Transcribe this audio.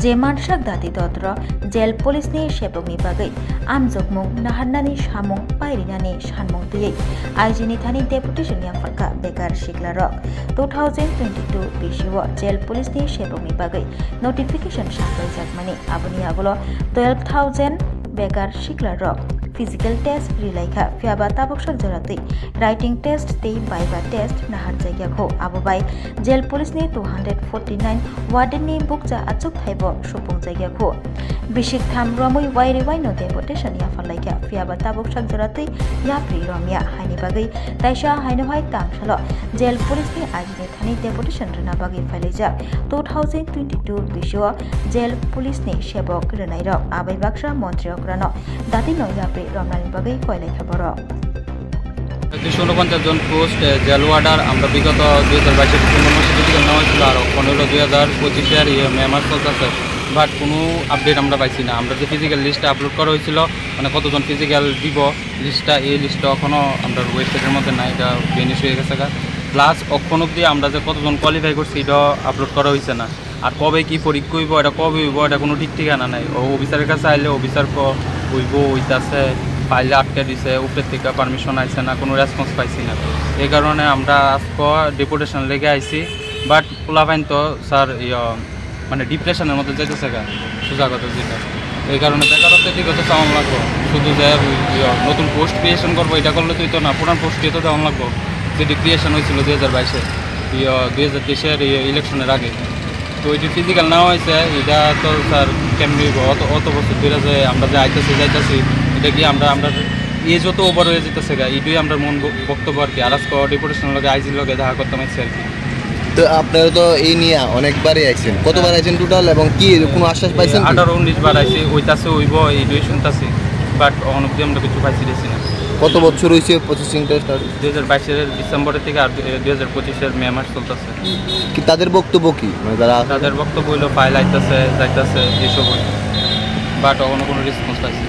जे मानसाक दाति दद्र jail पुलिसनि सेबकनि बागै आमजगमुं नाहारनानै सामुं पायरिनानै सानमुं दैयै आइजिनि थानि deputation याफारका बेकार सिग्लारक 2022 बिसिव जेल पुलिसनि सेबकनि बागै नोटिफिकेशन साफायजाकमानि आबुनि आगोल 12,000 बेकार सिग्लारक फिजिकल टेस्ट रिलायखा फियाबा ताबकसक जरातै राइटिंग टेस्ट तै बाइबा टेस्ट नाहार जायगाखौ आबोबाय जेल पुलिसनि 249 वार्डननि बुकजा आचुक थाइबो सुपुं जायगाखौ बिसिक थाम रमै वाइरे वाइनो डेपुटेशन याफालायखा फियाबा ताबकसक जरातै याप्रि रमिया हाइनि बागै ताइसा हाइनोहाय तामसाल जेल पुलिसनि आइजिनि थानि डेपुटेशन रना बागै फाइलायजाक 2022 बिसिव जेल पुलिसनि सेबक रनायरक आबै बाक्सा मन्त्रि अग्रानो दाति नयाप्रि रमनानि बागै कयलाय खबर 249 জন পোস্ট জেল ওয়ার্ডার আমরা বিগত 2022 কর্মসূচি নেওয়া হয়েছিল আর 15 2025 মে মাস চলতেছে বাট কোনো আপডেট আমরা পাইছি না। আমরা যে ফিজিক্যাল লিস্টটা আপলোড করা হয়েছিল মানে কতজন ফিজিক্যাল দিব লিস্টটা এই লিস্টটা এখনও আমরা ওয়েবসাইটের মধ্যে নাই, এটা বেনিশ হয়ে গেছে। প্লাস অক্ষণ অব্দি আমরা যে কতজন কোয়ালিফাই করছি এটা আপলোড করা হয়েছে না। আর কবে কি পরীক্ষা হইব এটা কবে হইব এটা কোনো ঠিক ঠিকানা নাই। ও অফিসারের কাছে আইলে অফিসার হইব হইতাছে ফাইলে আটকে দিছে, উপরের থেকে পারমিশন আইছে না, কোনো রেসপন্স পাইছি না। এই কারণে আমরা আজকে ডেপুটেশন লেগে আইছি। বাট পোলাপাইন তো স্যার মানে ডিপ্রেশনের মধ্যে যাইতেছে গা সোজা কথা যেটা, এই কারণে বেকারত্বের দিকে তো চাওয়ান লাগবো। শুধু যে নতুন পোস্ট ক্রিয়েশন করবো এটা করলে তুই তো না, পুরান পোস্ট দিয়ে তো দেওয়ান লাগবো যেটি ক্রিয়েশন হয়েছিল 2022-এ 2023-এর ইলেকশনের আগে। তো ওইটি ফিজিক্যাল নেওয়া হয়েছে এটা তো স্যার কেমনি অত বছর ধরে যে আমরা যে আইতেছি যাইতেছি এটা কি আমরা এজ যত ওভার হয়ে যেতেছে গা এটাই আমরা মন বক্তব্য আর কি। আর আজকে ডেপুটেশনের লগে আইজির লগে দেখা করতাম আর কি। তো আপনারা তো এই নিয়ে অনেকবারই আইছেন, কতবার আইছেন টোটাল এবং কি কোনো আশ্বাস পাইছেন? 18-19 বার আইছি, ওইতাছে হইব এইটাই শুনতাছি, বাট অনেকদিন আমরা কিছু পাইছি না। কত বছর হয়েছে প্রসেসিংটা স্টার্ট? 2022-এর ডিসেম্বরের থেকে আর 2025-এর মে মাস চলতেছে। কি তাদের বক্তব্য কি? মানে তাদের বক্তব্য হইলো ফাইল আইতেছে যাইতেছে এইসব, বাট কোনো রেসপন্স পাইছি।